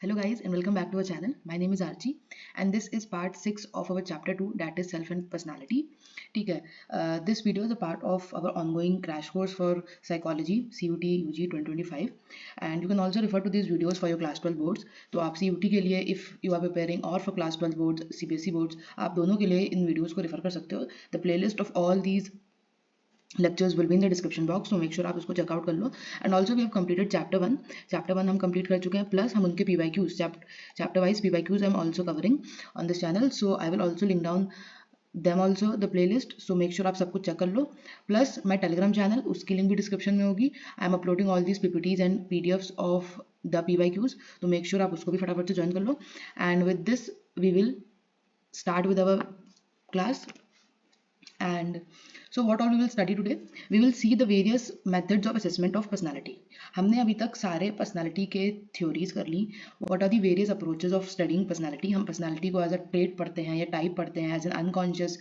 Hello guys and welcome back to our channel. My name is Archie and this is part 6 of our chapter 2, that is self and personality. ठीक है, this video is a part of our ongoing crash course for psychology CUT UG 2025 and you can also refer to these videos for your class 12 boards. तो आप CUT के लिए if you are preparing or for class 12 boards CBSE boards आप दोनों के लिए इन videos को refer कर सकते हो. The playlist of all these lectures will be in the description box, so make sure आप उसको चेकआउट कर लो. And also we have completed chapter one हम कंप्लीट कर चुके हैं, प्लस हम उनके PYQs chapter wise PYQs I am also covering on this channel, so I will also link down them also the playlist. So make sure आप सब कुछ चेक कर लो. प्लस माई टेलीग्राम चैनल, उसकी लिंक भी डिस्क्रिप्शन में होगी. I am uploading all these PPTs and PDFs of the PYQs, तो मेक श्योर आप उसको भी फटाफट से ज्वाइन कर लो. And with this we will start with our class. And so what all we will study today? We will see the various methods of assessment of personality. हमने अभी तक सारे personality के theories कर ली. What are the various approaches of studying personality? हम personality को as a trait पढ़ते हैं या type पढ़ते हैं, as an unconscious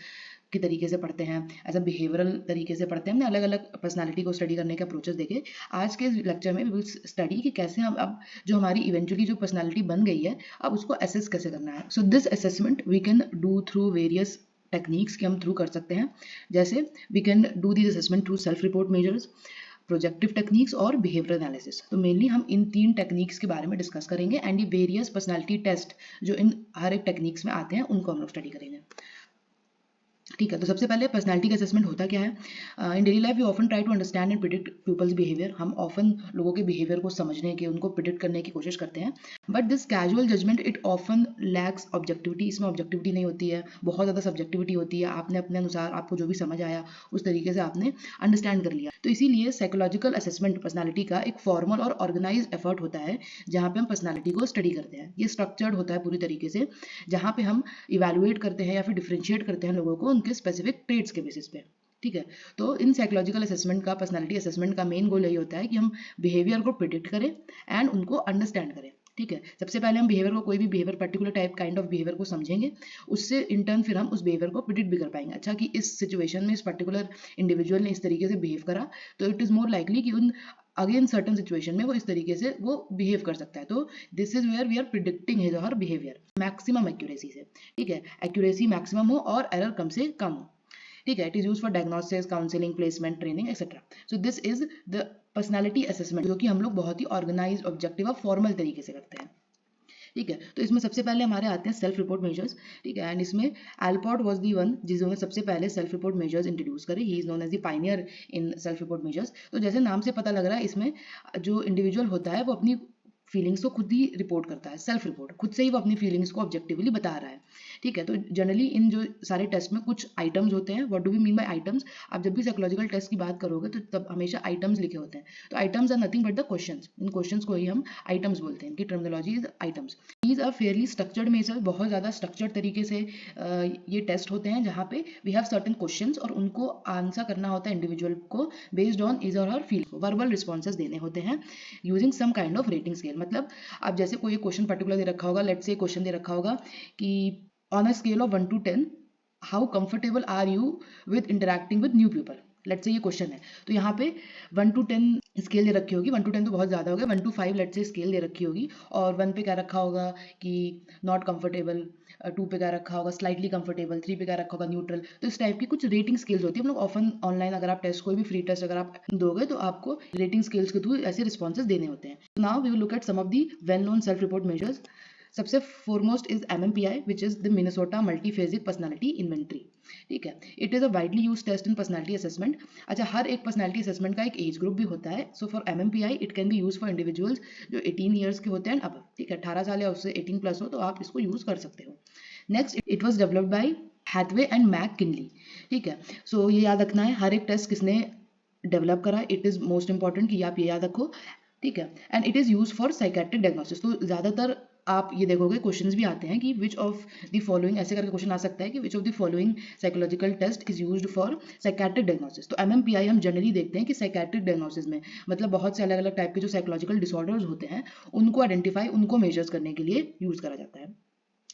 के तरीके से पढ़ते हैं, एज अ बिहेवियरल तरीके से पढ़ते हैं. हमने अलग अलग पर्सनालिटी को स्टडी करने के अप्रोचेस देखे. आज के लेक्चर में वी विल स्टडी कि कैसे हम अब जो हमारी इवेंचुअली जो पर्सनालिटी बन गई है अब उसको असेस कैसे करना है. So this assessment we can do through various techniques के हम थ्रू कर सकते हैं. जैसे we can do this assessment through self report measures, projective techniques और बिहेवियर एनालिसिस. तो मेनली हम इन 3 टेक्निक्स के बारे में डिस्कस करेंगे एंड ये वेरियस पर्सनालिटी टेस्ट जो इन हर एक टेक्निक्स में आते हैं उनको हम लोग स्टडी करेंगे. ठीक है, तो सबसे पहले पर्सनालिटी का असेसमेंट होता क्या है. In daily life we often try to understand and predict peoples behaviour. हम ऑफन लोगों के बिहेवियर को समझने के, उनको प्रिडिक्ट करने की कोशिश करते हैं. But this casual judgement it often lacks objectivity. इसमें ऑब्जेक्टिविटी नहीं होती है, बहुत ज़्यादा सब्जेक्टिविटी होती है. आपने अपने अनुसार आपको जो भी समझ आया उस तरीके से आपने अंडरस्टैंड कर लिया. तो इसीलिए साइकोलॉजिकल असेसमेंट पर्सनालिटी का एक फॉर्मल और ऑर्गेनाइज एफर्ट होता है जहाँ पे हम पर्सनालिटी को स्टडी करते हैं. ये स्ट्रक्चर्ड होता है पूरी तरीके से, जहाँ पे हम इवेलुएट करते हैं या फिर डिफरेंशिएट करते हैं लोगों को उनके स्पेसिफिक ट्रेट्स के बेसिस पे. ठीक है, तो इन साइकोलॉजिकल असेसमेंट का, पर्सनालिटी असेसमेंट का मेन गोल यही होता है कि हम बिहेवियर को प्रिडिक्ट करें एंड उनको अंडरस्टैंड करें. ठीक है, सबसे पहले हम बिहेवियर को, कोई भी behaviour, particular type kind of behaviour को समझेंगे, उससे इन टर्न फिर हम उस बिहेवियर को प्रिडिक्ट भी कर पाएंगे. अच्छा कि इस सिचुएशन में इस पर्टिकुलर इंडिविजुअल ने इस तरीके से बिहेव करा तो इट इज़ मोर लाइकली कि उन अगेन सर्टन सिचुएशन में वो इस तरीके से वो बिहेव कर सकता है. तो this is where we are predicting his और हर बिहेवियर मैक्सिमम एक्यूरेसी से. ठीक है, एक्यूरेसी मैक्सिमम हो और एरर कम से कम हो. ठीक है, it is use for diagnosis, counselling, placement, training etcetera. So this is the personality assessment जो कि हम लोग बहुत ही ऑर्गेनाइज, ऑब्जेक्टिव और फॉर्मल तरीके से करते हैं. ठीक है, तो इसमें सबसे पहले हमारे आते हैं सेल्फ रिपोर्ट मेजर्स. ठीक है, एंड इसमें एल्पॉट वाज दी वन जिन्होंने सबसे पहले सेल्फ रिपोर्ट मेजर्स इंट्रोड्यूस करे. He is known as the pioneer in self report measures. तो जैसे नाम से पता लग रहा है, इसमें जो इंडिविजुअल होता है वो अपनी फीलिंग्स को खुद ही रिपोर्ट करता है. सेल्फ रिपोर्ट, खुद से ही वो अपनी फीलिंग्स को ऑब्जेक्टिवली बता रहा है. ठीक है, तो जनरली इन जो सारे टेस्ट में कुछ आइटम्स होते हैं. What do we mean by items? आप जब भी साइकोलॉजिकल टेस्ट की बात करोगे तो तब हमेशा आइटम्स लिखे होते हैं. तो items are nothing but the questions. इन क्वेश्चंस को ही हम आइटम्स बोलते हैं. इनकी terminology is items. These are fairly structured measure. बहुत ज़्यादा स्ट्रक्चर्ड तरीके से ये टेस्ट होते हैं जहाँ पे वी हैव सर्टेन क्वेश्चंस और उनको आंसर करना होता है इंडिविजुअल को बेस्ड ऑन इज और हर फील. वर्बल रिस्पॉन्सेज देने होते हैं using some kind of rating scale. मतलब आप जैसे कोई क्वेश्चन पर्टिकुलर दे रखा होगा, लेट्स से क्वेश्चन दे रखा होगा कि on a scale of 1 to 10 how comfortable are you with interacting with new people. Let's say ये क्वेश्चन है, तो यहाँ पे 1 to 10 स्केल दे रखी होगी. 1 to 10 तो बहुत ज़्यादा हो गया. 1 to 5 लेट्स से स्केल दे रखी होगी और 1 पे क्या रखा होगा कि नॉट कंफर्टेबल, 2 पे क्या रखा होगा स्लाइटली कंफर्टेबल, 3 पे क्या रखा होगा न्यूट्रल. तो इस टाइप की कुछ रेटिंग स्केल्स होती है. हम लोग ऑफन ऑनलाइन अगर आप टेस्ट, कोई भी फ्री टेस्ट अगर आप दोगे तो आपको रेटिंग स्केल्स के थ्रू ऐसे रिस्पॉन्सेज देने होते हैं. Now we will look at some of the well known self report measures. सबसे foremost is MMPI which is the Minnesota multiphasic personality inventory. ठीक है, it is a widely use test in personality assessment. अच्छा, हर एक personality assessment का एक age group भी होता है. So for MMPI it can be use for individuals जो 18 ईयर्स के होते हैं अब. ठीक है, 18 साल या उससे 18 प्लस हो तो आप इसको यूज कर सकते हो. Next, it was developed by Hathaway and McKinley. ठीक है, सो ये याद रखना है हर एक टेस्ट किसने डेवलप करा. इट इज मोस्ट इंपॉर्टेंट कि आप ये याद रखो. ठीक है, and it is use for psychiatric diagnosis. तो ज़्यादातर आप ये देखोगे क्वेश्चंस भी आते हैं कि विच ऑफ द फॉलोइंग, ऐसे करके क्वेश्चन आ सकता है कि which of the following psychological test is used for psychiatric diagnosis. तो MMPI हम जनरली देखते हैं कि साइकेट्रिक डायग्नोसिस में मतलब बहुत से अलग अलग टाइप के जो साइकोलॉजिकल डिसऑर्डर्स होते हैं उनको आइडेंटिफाई, उनको मेजर्स करने के लिए यूज करा जाता है.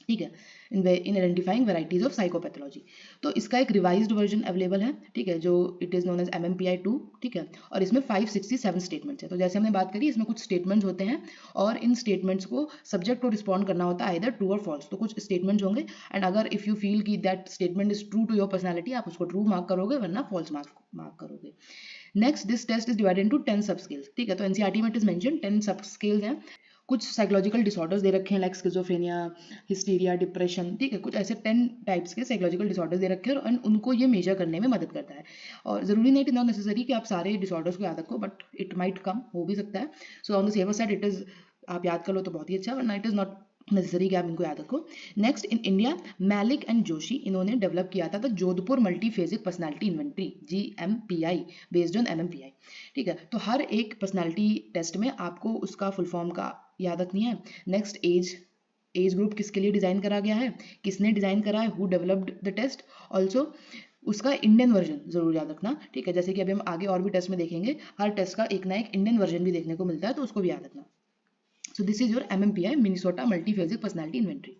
ठीक है, in identifying varieties of psychopathology. तो इसका एक रिवाइज्ड वर्जन अवेलेबल है, ठीक है, जो it is known as MMPI-2, ठीक है, और इसमें 567 स्टेटमेंट्स है। तो जैसे हमने बात करी, इसमें कुछ स्टेटमेंट्स होते हैं और इन स्टेटमेंट्स को सब्जेक्ट को रिस्पॉन्ड करना होता है आइदर ट्रू और फॉल्स। तो कुछ स्टेटमेंट्स होंगे एंड अगर इफ यू फील कि that statement is true to your personality, आप उसको ट्रू मार्क करोगे, वरना फॉल्स मार्क करोगे। Next, this test is divided into 10 sub skills, ठीक है। तो NCERT में it is mention 10 sub skills हैं। कुछ साइकोलॉजिकल डिसऑर्डर्स दे रखे हैं लाइक स्किज़ोफ्रेनिया, हिस्टीरिया, डिप्रेशन, ठीक है, कुछ ऐसे 10 टाइप्स के साइकोलॉजिकल डिसऑर्डर्स दे रखे हैं और उनको ये मेजर करने में मदद करता है। और ज़रूरी नहीं, इट इज नॉट नेसेसरी कि आप सारे डिसऑर्डर्स को याद रखो, बट इट माइट कम, हो भी सकता है। So on the severe side it is, आप याद कर लो तो बहुत ही अच्छा, वरना इट इज नॉट नेसेसरी कि आप इनको याद रखो। Next, in India Malik and Joshi इन्होंने डेवलप किया था the Jodhpur multiphasic personality inventory, GMPI, based on MMPI, ठीक है। तो हर एक पर्सनालिटी टेस्ट में आपको उसका फुल फॉर्म का याद रखनी है। नेक्स्ट, एज ग्रुप किसके लिए डिज़ाइन करा गया है, किसने डिज़ाइन करा है, who developed the test, also उसका इंडियन वर्जन जरूर याद रखना, ठीक है। जैसे कि अभी हम आगे और भी टेस्ट में देखेंगे, हर टेस्ट का एक ना एक इंडियन वर्जन भी देखने को मिलता है, तो उसको भी याद रखना। So this is your MMPI Minnesota multiphasic personality inventory.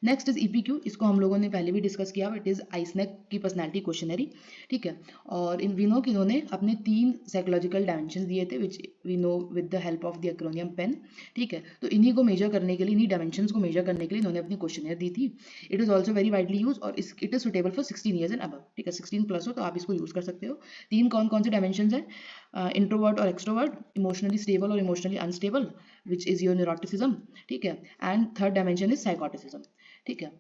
Next is EPQ, इसको हम लोगों ने पहले भी डिस्कस किया, इट इज आइसनेक की पर्सनालिटी क्वेश्चनरी, ठीक है। और इन विनो कि इन्होंने अपने 3 साइकोलॉजिकल डायमेंशन दिए थे which we know with the help of the acronym PEN, ठीक है। तो इन्हीं को मेजर करने के लिए, इन्हीं डायमेंशंस को मेजर करने के लिए इन्होंने अपनी क्वेश्चनर दी थी। It is also very widely use और it is suitable for 16 years and above, ठीक है, 16 प्लस हो तो आप इसको यूज कर सकते हो। 3 कौन कौन से डायमेंशन है, इंट्रोवर्ट और एक्सट्रोवर्ट, इमोशनली स्टेबल और emotionally unstable which is your neuroticism, ठीक है, and third dimension is psychoticism, ठीक है,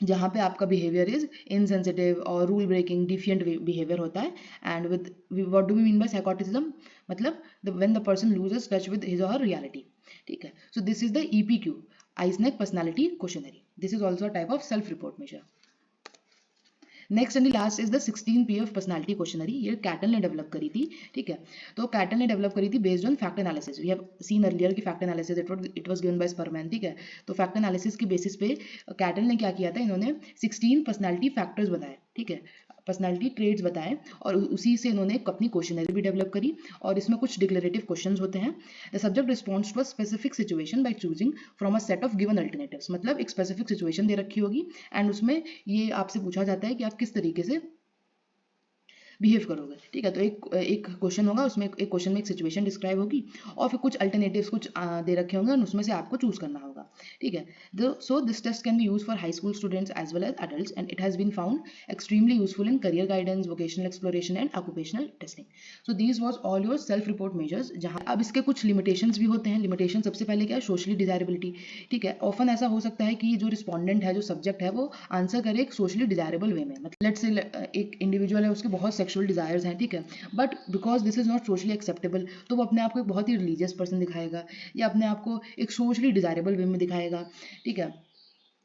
जहाँ पे आपका बिहेवियर इज इनसेंसिटिव और रूल ब्रेकिंग डिफिएंट बिहेवियर होता है। And with what do we mean by psychoticism, मतलब when the person loses touch with his और हर रियलिटी, ठीक है। So this is the EPQ, Eysenck personality questionnaire. This is also a type of self report measure. Next and last is the 16 PF personality questionnaire, ये Cattell ने develop करी थी, ठीक है। तो कैटल ने डेवलप करी थी based on factor analysis. We have seen earlier की factor analysis it was given by Spearman, ठीक है। तो फैक्ट एनालिसिस की बेसिस पे कैटल ने क्या किया था, इन्होंने 16 पर्सनालिटी फैक्टर्स बताए, ठीक है, पर्सनालिटी ट्रेड्स बताए, और उसी से इन्होंने अपनी क्वेश्चनरी भी डेवलप करी। और इसमें कुछ डिक्लेरेटिव क्वेश्चंस होते हैं। The subject responds to a specific situation by choosing from a set of given alternatives, मतलब एक स्पेसिफिक सिचुएशन दे रखी होगी एंड उसमें ये आपसे पूछा जाता है कि आप किस तरीके से बिहेव करोगे, ठीक है। तो एक क्वेश्चन होगा, उसमें एक क्वेश्चन में एक सिचुएशन डिस्क्राइब होगी और फिर कुछ अल्टरनेटिव्स कुछ दे रखे होंगे और उसमें से आपको चूज करना होगा, ठीक है। So this test can be use for high school students as well as adults and it has been found extremely useful in career guidance, vocational exploration and occupational testing. So these was all your self report measures. जहाँ अब इसके कुछ limitations भी होते हैं। Limitation सबसे पहले क्या है, सोशली डिजायरेबिलिटी, ठीक है। ऑफन ऐसा हो सकता है कि जो रिस्पॉन्डेंट है, जो सब्जेक्ट है, वो आंसर करे एक सोशली डिजायरेबल वे में, मतलब लेट्स से एक इंडिविजुअल है, उसके बहुत सेक्सुअल डिजायर्स हैं, ठीक है, but because this is not socially acceptable, तो वो अपने आप को एक बहुत ही रिलीजियस पर्सन दिखाएगा या अपने आप को एक सोशली डिजायरेबल वे में दिखाएगा, ठीक है।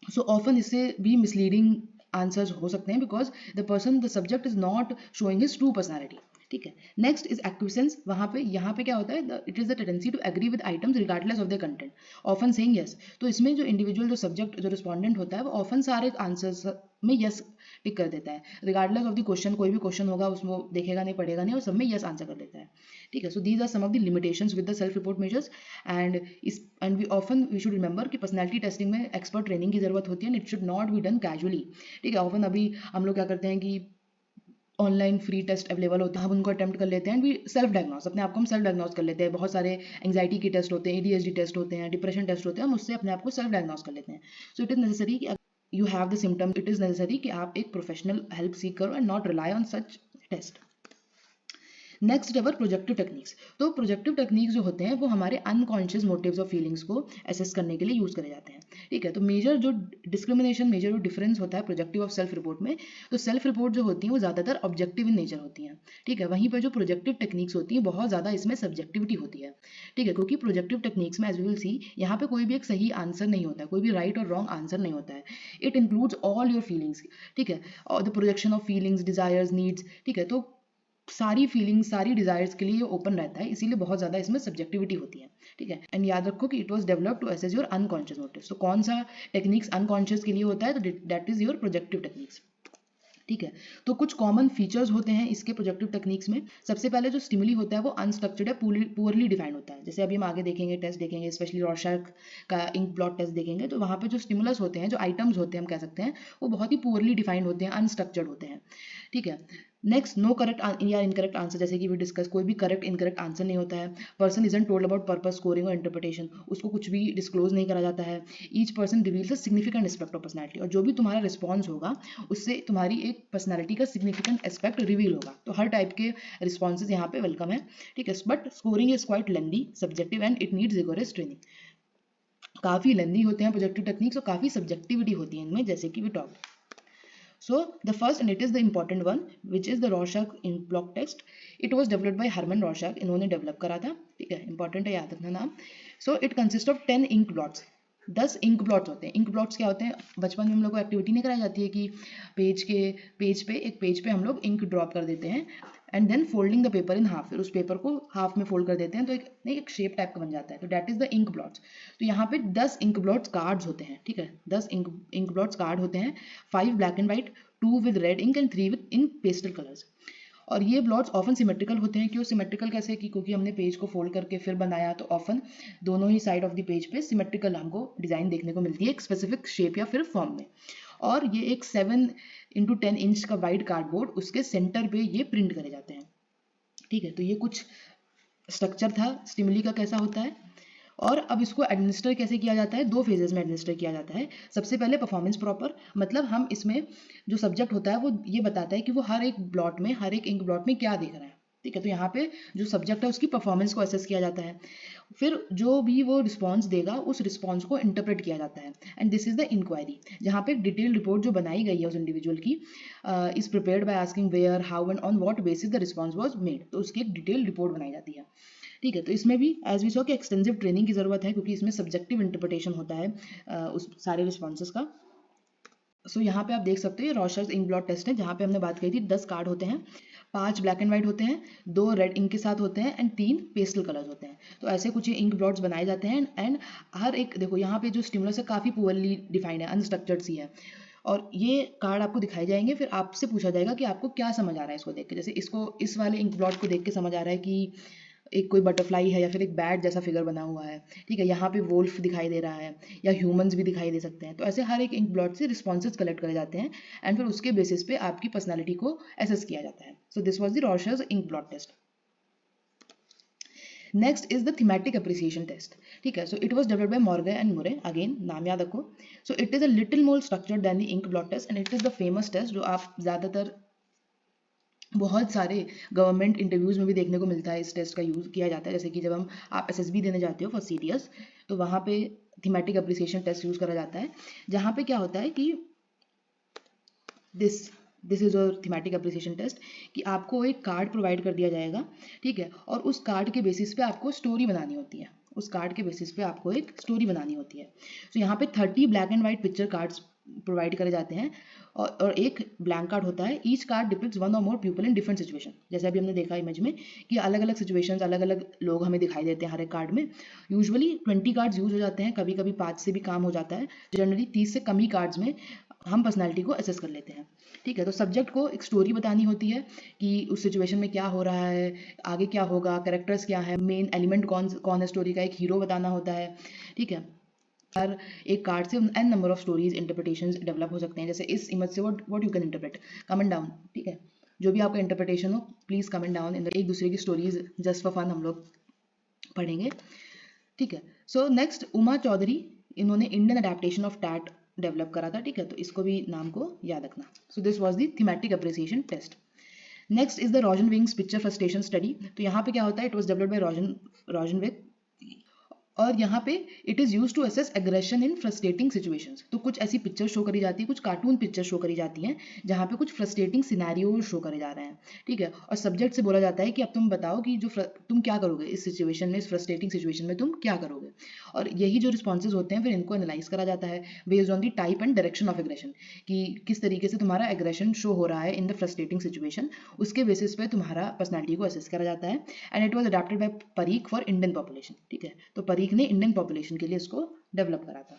सो ऑफन इससे भी मिसलीडिंग आंसर्स हो सकते हैं because the subject is not showing his true personality, ठीक है। नेक्स्ट इज एक्विसेंस, यहाँ पे क्या होता है, it is the tendency to agree with items regardless of the content, often saying yes. तो इसमें जो इंडिविजुअल, जो सब्जेक्ट, जो रिस्पॉन्डेंट होता है, वो ऑफन सारे आंसर्स में यस टिक कर देता है, रिगार्डलेस ऑफ द क्वेश्चन। कोई भी क्वेश्चन होगा उसमें वो देखेगा नहीं, पढ़ेगा नहीं, और सब में यस आंसर कर देता है, ठीक है। So these are some of the limitations with the self report measures and we should remember कि पर्सनैलिटी टेस्टिंग में एक्सपर्ट ट्रेनिंग की जरूरत होती है and it should not be done casually, ठीक है। ऑफन अभी हम लोग क्या करते हैं कि ऑनलाइन फ्री टेस्ट अवेलेबल होते हैं, हम उनको अटेम्प्ट कर लेते हैं, वी सेल्फ डायग्नोस, अपने आप को हम सेल्फ डायग्नोस कर लेते हैं। बहुत सारे एंग्जाइटी के टेस्ट होते हैं, ADHD टेस्ट होते हैं, डिप्रेशन टेस्ट होते हैं, हम उससे अपने आप को सेल्फ डायग्नोस कर लेते हैं। सो इट इज नेसेसरी कि you have the symptom, it is necessary कि आप एक प्रोफेशनल हेल्प सीख करो and not rely on such test. Next है प्रोजेक्टिव टेक्निक्स। तो प्रोजेक्टिव टेक्निक्स जो होते हैं वो हमारे अनकॉन्शियस मोटिव्स और फीलिंग्स को असेस करने के लिए यूज करे जाते हैं, ठीक है। तो मेजर जो डिस्क्रिमिनेशन, मेजर जो डिफरेंस होता है प्रोजेक्टिव और सेल्फ रिपोर्ट में, तो सेल्फ रिपोर्ट जो होती है वो ज़्यादातर ऑब्जेक्टिव इन नेचर होती हैं, ठीक है। वहीं पर जो प्रोजेक्टिव टेक्निक्स होती हैं बहुत ज़्यादा इसमें सब्जेक्टिविटी होती है, ठीक है, क्योंकि प्रोजेक्टिव टेक्निक्स में एज वी विल सी, यहाँ पे कोई भी एक सही आंसर नहीं होता है, कोई भी राइट और रॉन्ग आंसर नहीं होता है। It includes all your feelings, ठीक है, और the projection of feelings, desires, needs, ठीक है। तो सारी फीलिंग्स, सारी डिजायर्स के लिए ओपन रहता है, इसीलिए बहुत ज़्यादा इसमें सब्जेक्टिविटी होती है, ठीक है। एंड याद रखो कि it was developed to assess your unconscious motives. तो कौन सा टेक्निक्स अनकॉन्शियस के लिए होता है, तो that is your projective techniques. ठीक है। तो कुछ कॉमन फीचर्स होते हैं इसके प्रोजेक्टिव टेक्निक्स में। सबसे पहले जो स्टिमुली होता है वो अनस्ट्रक्चर्ड या पुअरली डिफाइंड होता है। जैसे अभी हम आगे देखेंगे, टेस्ट देखेंगे, स्पेशली रॉर्शैक का इंक ब्लॉट टेस्ट देखेंगे, तो वहाँ पे जो स्टिमुलस होते हैं, जो आइटम्स होते हैं, हम कह सकते हैं वो बहुत ही पुअरली डिफाइंड होते हैं, अनस्ट्रक्चर्ड होते हैं। ठीक है। नेक्स्ट, नो करेक्ट या इनकरेक्ट आंसर, जैसे कि वी डिस्कस, कोई भी करेक्ट इनकरेक्ट आंसर नहीं होता है। Person isn't told about purpose, scoring और इंटरप्रिटेशन, उसको कुछ भी डिस्क्लोज नहीं करा जाता है। Each person reveals a significant aspect of personality, और जो भी तुम्हारा रिस्पॉन्स होगा उससे तुम्हारी एक पर्सनैलिटी का सिग्निफिकेंट एस्पेक्ट रिवील होगा। तो हर टाइप के रिस्पॉन्सेज यहाँ पे वेलकम है। ठीक है। But scoring is quite lengthy, subjective and it needs rigorous training. काफ़ी लेंदी होते हैं प्रोजेक्टिव टेक्निक्स और काफ़ी सब्जेक्टिविटी होती है इनमें, जैसे कि we talk. So the first, and it is the important one, which is the Rorschach ink block test. It was developed by Herman Rorschach, इन्होंने डेवलप करा था। ठीक है, इंपॉर्टेंट है, याद रखना नाम। So it consists of 10 ink blots. 10 ink blots होते हैं। इंक ब्लॉट्स क्या होते हैं? बचपन में हम लोग को एक्टिविटी नहीं कराई जाती है कि एक पेज पे हम लोग इंक ड्रॉप कर देते हैं and then folding the paper in half, फिर उस पेपर को हाफ में फोल्ड कर देते हैं तो एक शेप टाइप का बन जाता है, तो that is the ink blots. तो यहाँ पे 10 इंक ब्लॉट्स कार्ड्स होते हैं। ठीक है, 10 इंक ब्लॉट्स कार्ड होते हैं, 5 black and white, 2 with red ink and 3 with in pastel colours. और ये ब्लॉट्स ऑफन सिमेट्रिकल होते हैं। क्यों सिमेट्रिकल? कैसे? कि क्योंकि हमने पेज को फोल्ड करके फिर बनाया, तो ऑफन दोनों ही साइड ऑफ द पेज पे सिमेट्रिकल हमको डिजाइन देखने को मिलती है, एक स्पेसिफिक शेप या फिर फॉर्म में। और ये एक 7x10 इंच का वाइड कार्डबोर्ड, उसके सेंटर पे ये प्रिंट करे जाते हैं। ठीक है, तो ये कुछ स्ट्रक्चर था स्टिमुली का, कैसा होता है। और अब इसको एडमिनिस्टर कैसे किया जाता है? 2 फेजेस में एडमिनिस्टर किया जाता है। सबसे पहले परफॉर्मेंस प्रॉपर, मतलब हम इसमें जो सब्जेक्ट होता है वो ये बताता है कि वो हर एक ब्लॉट में, हर एक इंक ब्लॉट में क्या देख रहा है। ठीक है, तो यहाँ पे जो सब्जेक्ट है उसकी परफॉर्मेंस को असेस किया जाता है। फिर जो भी वो रिस्पॉन्स देगा उस रिस्पॉन्स को इंटरप्रेट किया जाता है, and this is the inquiry, जहाँ पे डिटेल रिपोर्ट जो बनाई गई है उस इंडिविजुअल की is prepared by asking where, how and on what basis the response was made. तो उसकी एक डिटेल रिपोर्ट बनाई जाती है। ठीक है, तो इसमें भी एज वी सो कि एक्सटेंसिव ट्रेनिंग की जरूरत है, क्योंकि इसमें सब्जेक्टिव इंटरप्रिटेशन होता है उस सारे रिस्पॉन्सेज का। सो यहाँ पे आप देख सकते हो ये रॉर्शच इंक ब्लॉट टेस्ट है, जहाँ पे हमने बात करी थी 10 कार्ड होते हैं, 5 ब्लैक एंड व्हाइट होते हैं, 2 रेड इंक के साथ होते हैं एंड 3 पेस्टल कलर्स होते हैं। तो ऐसे कुछ ये इंक ब्लॉट्स बनाए जाते हैं एंड हर एक, देखो यहाँ पे जो स्टिमुलस है काफ़ी पुअरली डिफाइंड है, अनस्ट्रक्चर्ड सी है। और ये कार्ड आपको दिखाए जाएंगे, फिर आपसे पूछा जाएगा कि आपको क्या समझ आ रहा है इसको देख के। जैसे इसको, इस वाले इंक ब्लॉट को देख के समझ आ रहा है कि एक कोई बटरफ्लाई है या फिर एक बैट जैसा फिगर बना हुआ है। ठीक है, यहाँ पे वोल्फ दिखाई दे रहा है या ह्यूमंस भी दिखाई दे सकते हैं। तो ऐसे हर एक इंक ब्लॉट से रिस्पॉन्सेज कलेक्ट करे जाते हैं एंड फिर उसके बेसिस पे आपकी पर्सनैलिटी को एसेस किया जाता है। So this was the Rorschach ink blot test. Next is the thematic appreciation test. ठीक है, so it was developed by Morgan and Murray, again नाम याद रखो। So it is a little more structured than the ink blot test and it is the famous test जो आप ज़्यादातर बहुत सारे गवर्नमेंट इंटरव्यूज़ में भी देखने को मिलता है। इस टेस्ट का यूज़ किया जाता है, जैसे कि जब आप एसएसबी देने जाते हो फॉर सीडीएस, तो वहाँ पे थीमेटिक अप्रिसिएशन टेस्ट यूज़ करा जाता है, जहाँ पे क्या होता है कि this is your thematic appreciation test, कि आपको एक कार्ड प्रोवाइड कर दिया जाएगा। ठीक है, और उस कार्ड के बेसिस पे आपको स्टोरी बनानी होती है, उस कार्ड के बेसिस पे आपको एक स्टोरी बनानी होती है। तो यहाँ पे 30 black and white picture cards provide करे जाते हैं और एक ब्लैंक कार्ड होता है। ईच कार्ड डिपिक्ट्स वन और more people in different situation, जैसे अभी हमने देखा इमेज में कि अलग अलग सिचुएशंस, अलग अलग लोग हमें दिखाई देते हैं हर एक कार्ड में। यूजुअली 20 कार्ड्स यूज हो जाते हैं, कभी कभी 5 से भी काम हो जाता है। जनरली 30 से कम ही कार्ड्स में हम पर्सनैलिटी को असेस कर लेते हैं। ठीक है, तो सब्जेक्ट को एक स्टोरी बतानी होती है कि उस सिचुएशन में क्या हो रहा है, आगे क्या होगा, कैरेक्टर्स क्या है, मेन एलिमेंट कौन है स्टोरी का, एक हीरो बताना होता है। ठीक है, हर एक कार्ड से an number of stories interpretations develop हो सकते हैं। जैसे इस इमेज से what you can interpret, comment down. ठीक है, जो भी आपका इंटरप्रिटेशन हो प्लीज कमेंट डाउन इन एक दूसरे की स्टोरीज जस्ट फॉर फन हम लोग पढ़ेंगे। ठीक है, सो नेक्स्ट उमा चौधरी, इन्होंने Indian adaptation of TAT develop करा था। ठीक है, तो इसको भी नाम को याद रखना। So this was the thematic appreciation test. Next is the Rosenzweig picture frustration study. तो यहाँ पे क्या होता है, it was developed by Rosenzweig, और यहाँ पे it is use to assess aggression in frustrating situations. तो कुछ ऐसी पिक्चर शो करी जाती है, कुछ कार्टून पिक्चर शो करी जाती हैं जहाँ पे कुछ फ्रस्ट्रेटिंग सिनेरियो शो करे जा रहे हैं। ठीक है, और सब्जेक्ट से बोला जाता है कि अब तुम बताओ कि तुम क्या करोगे इस सिचुएशन में, इस फ्रस्ट्रेटिंग सिचुएशन में तुम क्या करोगे। और यही जो रिस्पॉन्सेज होते हैं फिर इनको एनालाइज करा जाता है based on the type and direction of aggression, कि किस तरीके से तुम्हारा एग्रेशन शो हो रहा है इन द फ्रस्ट्रेटिंग सिचुएशन, उसके बेसिस पे तुम्हारा पर्सनैलिटी को असेस करा जाता है। And it was adapted by Parikh for Indian population. ठीक है, तो परीख ने इंडियन पॉपुलेशन के लिए इसको डेवलप करा था।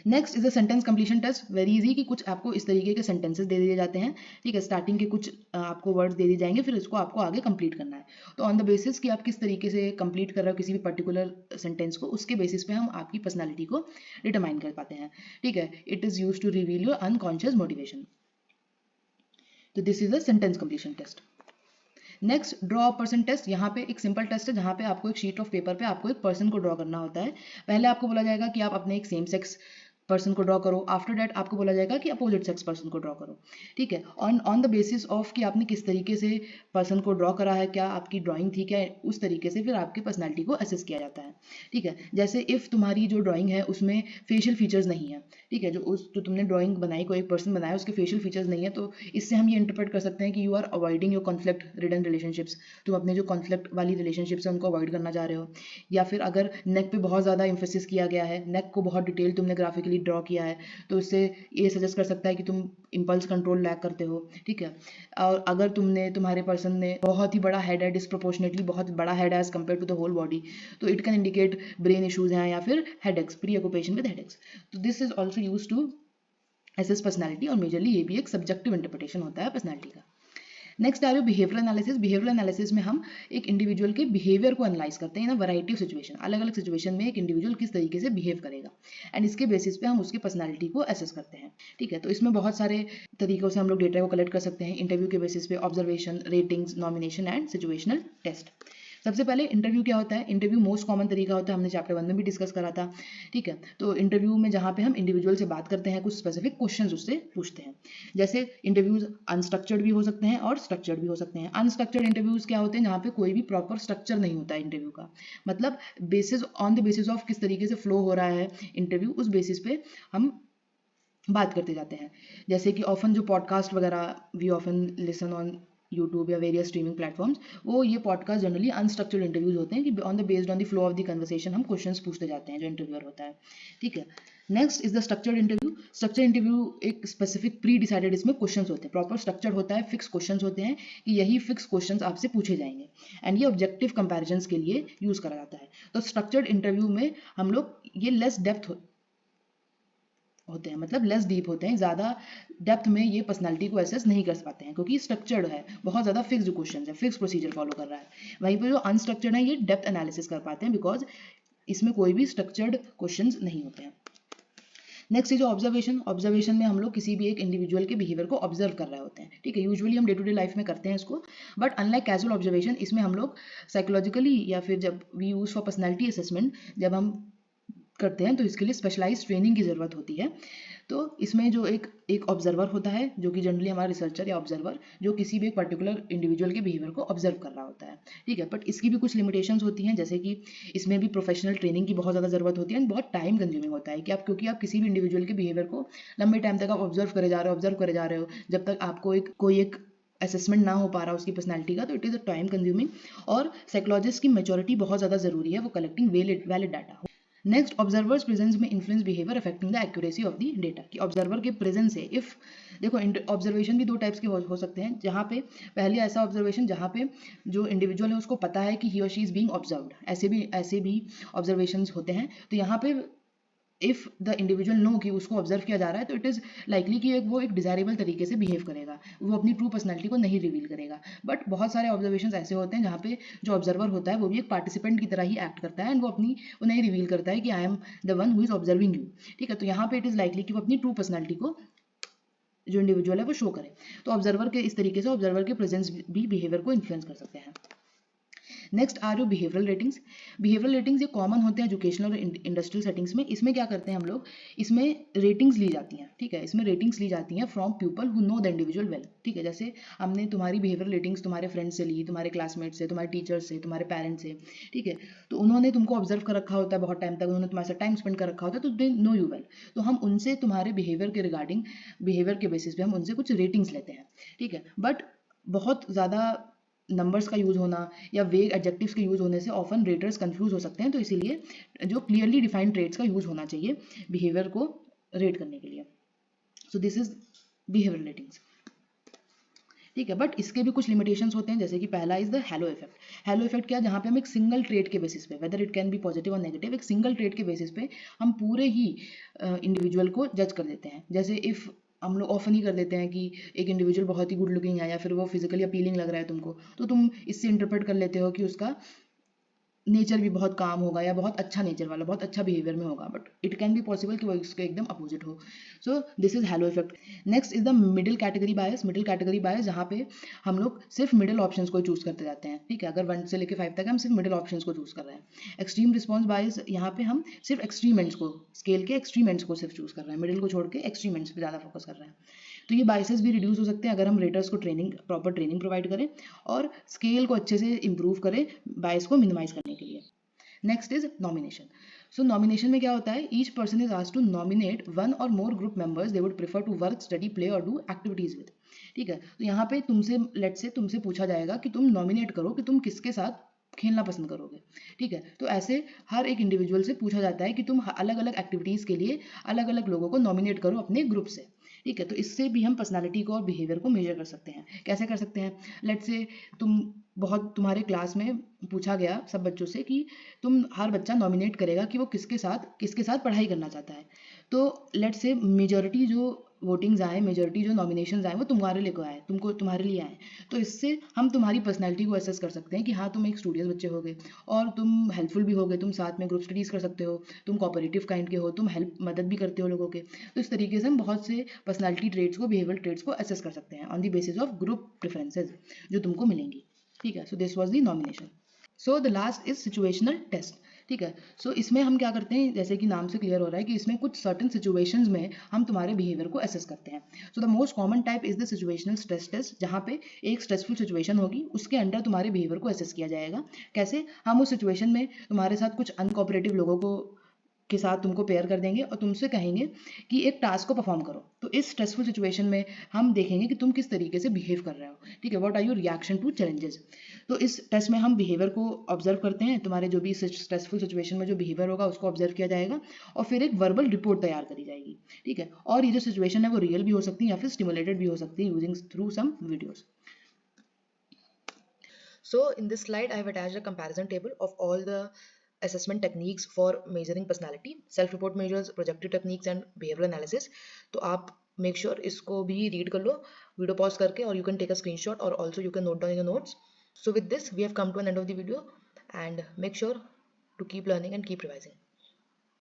Next is the sentence completion test, very easy, कि कुछ आपको इस तरीके के सेंटेंसेस दे दिए जाते हैं, ठीक है, स्टार्टिंग के कुछ आपको वर्ड्स दे दिए जाएंगे, फिर इसको आपको आगे कंप्लीट करना है। तो ऑन द बेसिस कि आप किस तरीके से कंप्लीट कर रहे हो किसी भी पर्टिकुलर सेंटेंस को, उसके बेसिस पे हम आपकी पर्सनैलिटी को डिटरमाइन कर पाते हैं, ठीक है। It is use to reveal your unconscious motivation. तो this is the sentence completion test. Next draw person test, यहाँ पे एक सिंपल टेस्ट है जहाँ पे आपको एक शीट ऑफ पेपर पे आपको एक पर्सन को ड्रॉ करना होता है। पहले आपको बोला जाएगा कि आप अपने एक सेम सेक्स पर्सन को ड्रॉ करो, आफ्टर दैट आपको बोला जाएगा कि अपोजिट सेक्स पर्सन को ड्रॉ करो, ठीक है। ऑन द बेसिस ऑफ कि आपने किस तरीके से पर्सन को ड्रॉ करा है, क्या आपकी ड्राइंग थी क्या, उस तरीके से फिर आपकी पर्सनैलिटी को असेस किया जाता है, ठीक है। जैसे इफ़ तुम्हारी जो ड्राइंग है उसमें फेशियल फीचर्स नहीं है, ठीक है, जो तुमने ड्राइंग बनाई, कोई एक पर्सन बनाया, उसके फेशियल फीचर्स नहीं है, तो इससे हम ये इंटरप्रेट कर सकते हैं कि you are avoiding your conflict ridden relationships, तुम अपने जो कॉन्फ्लिक्ट वाली रिलेशनशिप्स है उनको अवॉइड करना चाह रहे हो। या फिर अगर नेक पे बहुत ज़्यादा एम्फेसिस किया गया है, नेक को बहुत डिटेल तुमने ग्राफिकली ड्रॉ किया है, तो इससे ये सजेस्ट कर सकता है कि तुम इंपल्स कंट्रोल लैक करते हो, ठीक है। और अगर तुम्हारे पर्सन ने बहुत ही बड़ा हेड है, डिस्प्रोपोर्शनेटली बहुत बड़ा हेड है as compare to the whole body, तो it can indicate brain issues हैं या फिर headaches, preoccupation with headaches. तो this is also use to assess personality, और मेजरली ये भी एक सब्जेक्टिव इंटरप्रिटेशन होता है पर्सनैलिटी का। नेक्स्ट आ रहा है बिहेवियरल एनालिसिस। बिहेवियरल एनालिसिस में हम एक इंडिविजुअल के बिहेवियर को एनालाइज करते हैं इन वैरायटी ऑफ सिचुएशन, अलग अलग सिचुएशन में एक इंडिविजुअल किस तरीके से बिहेव करेगा, एंड इसके बेसिस पे हम उसकी पर्सनैलिटी को एसेस करते हैं, ठीक है। तो इसमें बहुत सारे तरीकों से हम लोग डेटा को कलेक्ट कर सकते हैं, इंटरव्यू के बेसिस पे, observation, ratings, nomination and situational test. सबसे पहले इंटरव्यू क्या होता है। इंटरव्यू मोस्ट कॉमन तरीका होता है, हमने चैप्टर 1 में भी डिस्कस करा था, ठीक है। तो इंटरव्यू में जहाँ पे हम इंडिविजुअल से बात करते हैं, कुछ स्पेसिफिक क्वेश्चंस उससे पूछते हैं। जैसे इंटरव्यूज अनस्ट्रक्चर्ड भी हो सकते हैं और स्ट्रक्चर्ड भी हो सकते हैं। अनस्ट्रक्चर्ड इंटरव्यूज क्या होते हैं, जहाँ पे कोई भी प्रॉपर स्ट्रक्चर नहीं होता है इंटरव्यू का, मतलब ऑन द बेसिस ऑफ किस तरीके से फ्लो हो रहा है इंटरव्यू, उस बेसिस पे हम बात करते जाते हैं। जैसे कि ऑफन जो पॉडकास्ट वगैरह we often listen on YouTube या वेरियस स्ट्रीमिंग प्लेटफॉर्म्स, वो ये पॉडकास्ट जनरली अनस्ट्रक्चर्ड इंटरव्यूज होते हैं कि on the based on the flow of the conversation हम क्वेश्चंस पूछते जाते हैं जो इंटरव्यूअर होता है, ठीक है। Next is the structured interview. Structured interview एक स्पेसिफिक प्री डिसाइडेड इसमें क्वेश्चंस होते हैं, प्रॉपर स्ट्रक्चर होता है, फिक्स क्वेश्चंस होते हैं कि यही फिक्स क्वेश्चंस आपसे पूछे जाएंगे, एंड ये ऑब्जेक्टिव कंपैरिजंस के लिए यूज करा जाता है। तो स्ट्रक्चर्ड इंटरव्यू में हम लोग ये लेस डेप्थ होते हैं, मतलब लेस डीप होते हैं, ज़्यादा डेप्थ में ये पर्सनालिटी को एसेस नहीं कर पाते हैं, क्योंकि स्ट्रक्चर्ड है, बहुत ज़्यादा फिक्स्ड क्वेश्चन है, फिक्स प्रोसीजर फॉलो कर रहा है। वहीं पर जो अनस्ट्रक्चर्ड है ये डेप्थ एनालिसिस कर पाते हैं, बिकॉज इसमें कोई भी स्ट्रक्चर्ड क्वेश्चन नहीं होते हैं। Next is observation. ऑब्जर्वेशन में हम लोग किसी भी एक इंडिविजुअल के बिहेवियर को ऑब्जर्व कर रहे होते हैं, ठीक है। यूजुअली हम डे टू डे लाइफ में करते हैं इसको, बट अनलाइक कैजुअल ऑब्जर्वेशन, इसमें हम लोग साइकोलॉजिकली या फिर जब we use for personality assessment जब हम करते हैं तो इसके लिए स्पेशलाइज ट्रेनिंग की ज़रूरत होती है। तो इसमें जो एक ऑब्जर्वर होता है, जो कि जनरली हमारा रिसर्चर या ऑब्जर्वर, जो किसी भी एक पर्टिकुलर इंडिविजुअल के बिहेवियर को ऑब्जर्व कर रहा होता है, ठीक है। बट इसकी भी कुछ लिमिटेशंस होती हैं, जैसे कि इसमें भी प्रोफेशनल ट्रेनिंग की बहुत ज़्यादा ज़रूरत होती है, एंड बहुत टाइम कंज्यूमिंग होता है कि आप, क्योंकि आप किसी भी इंडिविजुअल के बिहेवियर को लंबे टाइम तक आप ऑब्जर्व करे जा रहे हो, जब तक आपको कोई एक असेसमेंट ना हो पा रहा उसकी पर्सनैलिटी का, तो it is a time consuming, और साइकोलॉजिस्ट की मैच्योरिटी बहुत ज़्यादा ज़रूरी है, वो collecting valid data. Next, observers presence में influence behaviour affecting the accuracy of the data, कि ऑब्जर्वर के प्रेजेंस से इफ देखो ऑब्जर्वेशन भी दो टाइप्स के हो सकते हैं, जहाँ पे पहले ऐसा ऑब्जर्वेशन जहाँ पे जो इंडिविजुअल है उसको पता है कि ही और शी इज बीइंग ऑब्जर्व्ड, ऐसे भी ऑब्जर्वेशंस होते हैं। तो यहाँ पे इफ द इंडिविजुअल नो कि उसको ऑब्जर्व किया जा रहा है, तो इट इज़ लाइकली कि वो एक डिजायरेबल तरीके से बिहेव करेगा, वो अपनी ट्रू पर्सनैलिटी को नहीं रिवील करेगा। बट बहुत सारे ऑब्जर्वेशन ऐसे होते हैं जहाँ पे जो ऑब्जर्वर होता है वो भी एक पार्टिसिपेंट की तरह ही एक्ट करता है, एंड वो नहीं रिवील करता है कि I am the one who is observing you, ठीक है। तो यहाँ पे इट इज़ लाइकली कि वो अपनी ट्रू पर्सनैलिटी को जो इंडिविजुअल है वो शो करे। तो ऑब्जर्वर के इस तरीके से ऑब्जर्वर के प्रेजेंस भी बिहेवियर को इन्फ्लुएंस कर सकते हैं। Next are your behavioural ratings. Behavioural ratings ये कॉमन होते हैं एजुकेशनल और इंडस्ट्रियल सेटिंग्स में। इसमें क्या करते हैं हम लोग, इसमें रेटिंग्स ली जाती हैं, ठीक है। इसमें रेटिंग्स ली जाती हैं from people who know the individual well, ठीक है। जैसे हमने तुम्हारी बिहेवियरल रेटिंग्स तुम्हारे फ्रेंड से ली, तुम्हारे क्लासमेट से, तुम्हारे टीचर से, तुम्हारे पेरेंट्स से, ठीक है। तो उन्होंने तुमको ऑब्जर्व कर रखा होता है बहुत टाइम तक, उन्होंने तुम्हारे साथ टाइम स्पेंड कर रखा होता है, तो दे नो यू वेल। तो हम उनसे तुम्हारे बिहेवियर के रिगार्डिंग, बिहेवियर के बेसिस पे हम उनसे कुछ रेटिंग्स लेते हैं, ठीक है। बट बहुत ज़्यादा नंबर्स का यूज़ होना या वेग एडजेक्टिव्स के यूज़ होने से ऑफन रेटर्स कंफ्यूज हो सकते हैं, तो इसीलिए जो क्लियरली डिफाइंड ट्रेट्स का यूज़ होना चाहिए बिहेवियर को रेट करने के लिए। सो दिस इज बिहेवियर रेटिंग्स, ठीक है, बट इसके भी कुछ लिमिटेशंस होते हैं, जैसे कि पहला is the hello effect. Hello effect क्या, जहाँ पे हम एक सिंगल ट्रेट के बेसिस पे, whether it can B positive और नेगेटिव, एक सिंगल ट्रेट के बेसिस पे हम पूरे ही इंडिविजुअल को जज कर देते हैं। जैसे इफ हम लोग ऑफन ही कर देते हैं कि एक इंडिविजुअल बहुत ही गुड लुकिंग है या फिर वो फिजिकली अपीलिंग लग रहा है तुमको, तो तुम इससे इंटरप्रेट कर लेते हो कि उसका नेचर भी बहुत काम होगा या बहुत अच्छा नेचर वाला, बहुत अच्छा बिहेवियर में होगा, but it can be possible कि वो इसके एकदम अपोजिट हो। So this is halo effect. Next is the middle category bias. Middle category bias जहाँ पे हम लोग सिर्फ मिडिल ऑप्शंस को चूज करते जाते हैं। ठीक है, अगर 1 से लेकर 5 तक हम सिर्फ मिडिल ऑप्शंस को चूज कर रहे हैं। एक्सट्रीम रिस्पॉन्स बायस, यहाँ पे हम सिर्फ एक्सट्रीम एंड्स को, स्केल के एक्सट्रीम एंड्स को सिर्फ चूज कर रहे हैं, मिडिल को छोड़ के एक्सट्रीम एंड्स पे ज़्यादा फोकस कर रहे हैं। तो ये बायसेस भी रिड्यूस हो सकते हैं अगर हम रेटर्स को प्रॉपर ट्रेनिंग प्रोवाइड करें और स्केल को अच्छे से इंप्रूव करें बायस को मिनिमाइज करने के लिए। Next is nomination. So nomination में क्या होता है, each person is asked to nominate 1 और more group members they would prefer to work, study, play और डू एक्टिविटीज विद। ठीक है, तो यहाँ पे तुमसे लेट्स से तुमसे पूछा जाएगा कि तुम नॉमिनेट करो कि तुम किसके साथ खेलना पसंद करोगे। ठीक है, तो ऐसे हर एक इंडिविजुअल से पूछा जाता है कि तुम अलग अलग एक्टिविटीज के लिए अलग अलग लोगों को नॉमिनेट करो अपने ग्रुप से। ठीक है, तो इससे भी हम पर्सनालिटी को और बिहेवियर को मेजर कर सकते हैं। कैसे कर सकते हैं, लेट्स से तुम्हारे क्लास में पूछा गया सब बच्चों से कि तुम, हर बच्चा नॉमिनेट करेगा कि वो किसके साथ पढ़ाई करना चाहता है। तो लेट्स से मेजॉरिटी जो वोटिंग्स आए, मेजॉरिटी जो नॉमिनेशंस आए वो तुम्हारे लिए आए, तुम्हारे लिए आए। तो इससे हम तुम्हारी पर्सनैलिटी को असेस कर सकते हैं कि हाँ, तुम एक स्टूडियस बच्चे होगे और तुम हेल्पफुल भी होगे, तुम साथ में ग्रुप स्टडीज़ कर सकते हो, तुम कोऑपरेटिव काइंड के हो, तुम मदद भी करते हो लोगों के। तो इस तरीके से हम बहुत से पर्सनैलिटी ट्रेट्स को, बिहेवियर ट्रेट्स को असेस कर सकते हैं on the basis of group preferences जो तुमको मिलेंगी। ठीक है, so this was the nomination. So the last is situational test. ठीक है, सो इसमें हम क्या करते हैं, जैसे कि नाम से क्लियर हो रहा है कि इसमें कुछ सर्टन सिचुएशंस में हम तुम्हारे बिहेवियर को असेस करते हैं। So the most common type is the situational stress test, जहाँ पे एक स्ट्रेसफुल सिचुएशन होगी, उसके अंडर तुम्हारे बिहेवियर को असेस किया जाएगा। कैसे, हम उस सिचुएशन में तुम्हारे साथ कुछ अनकोऑपरेटिव लोगों को के साथ तुमको पेयर कर देंगे और तुमसे कहेंगे कि एक टास्क को परफॉर्म करो। तो इस स्ट्रेसफुल सिचुएशन में हम देखेंगे कि तुम किस तरीके से बिहेव कर रहे हो। ठीक है, what are your reaction to challenges. तो इस टेस्ट में हम बिहेवियर को ऑब्जर्व करते हैं, तुम्हारे जो भी स्ट्रेसफुल सिचुएशन में जो बिहेवियर होगा उसको ऑब्जर्व किया जाएगा और फिर एक वर्बल रिपोर्ट तैयार करी जाएगी। ठीक है, और ये जो सिचुएशन है वो रियल भी हो सकती है या फिर स्टिमुलेटेड भी हो सकती है using through some videos. So in this slide, I have attached a comparison table of all the assessment techniques for measuring personality, self-report measures, projective techniques and behavioral analysis. तो आप make sure इसको भी read कर लो video pause करके, और you can take a screenshot or also you can note down your notes. So with this, we have come to an end of the video and make sure to keep learning and keep revising.